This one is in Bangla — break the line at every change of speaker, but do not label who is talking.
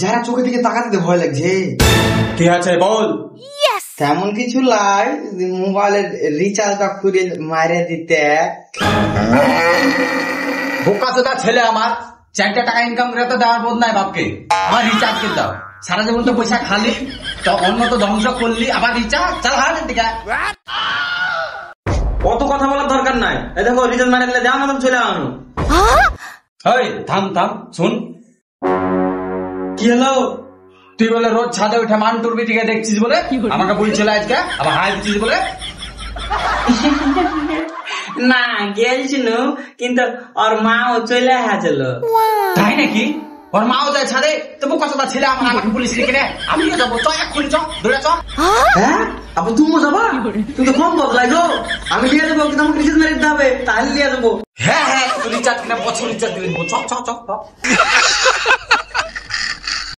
যারা চোখের দিকে তাকাতে ভয় লাগছে।
কি আছে বল?
তেমন কিছু লাই, মোবাইলের রিচার্জটা করে মারে দিতে।
বোকাচোদা ছেলে আমার 4 টাকা ইনকাম করে তো দেওয়ার বোধ নাই বাপকে। আমার রিচার্জ কে দাও, সারা জীবন তো পয়সা খালি, তো অন্য তো ধ্বংস করলি, আবার রিচার্জ চাল হারের দিকে।
অত কথা বলার দরকার নাই। এই দেখো রিচার্জ মারে দিলে যাও না, চলে আনো।
এই থাম থাম, শুন।
কি হলো?
তুই বলে রোজ ছাদে উঠে মান্টুর বিটিকে দেখছিস বলে আমাকে বলছিল আজকে, আবার হাই দিচ্ছিস বলে।
না গেলছিল, কিন্তু ওর মাও চলে আসছিল।
তাই নাকি? ওর মাও যায় ছাদে, তো বোকাচোদা ছেলে আমাকে পুলিশ লিখে নে। আমিও যাবো, চ এক্ষুনি চ, দৌড়ে চ।
হ্যাঁ আপু তুমিও যাবা? তুমি তো কম বদলাই গো। আমি নিয়ে যাবো, কিন্তু আমাকে রিচার্জ মেরে দিতে হবে, তাহলে নিয়ে যাবো।
হ্যাঁ হ্যাঁ, তুই রিচার্জ কিনা বছর রিচার্জ দিয়ে দেবো। চ চ চ।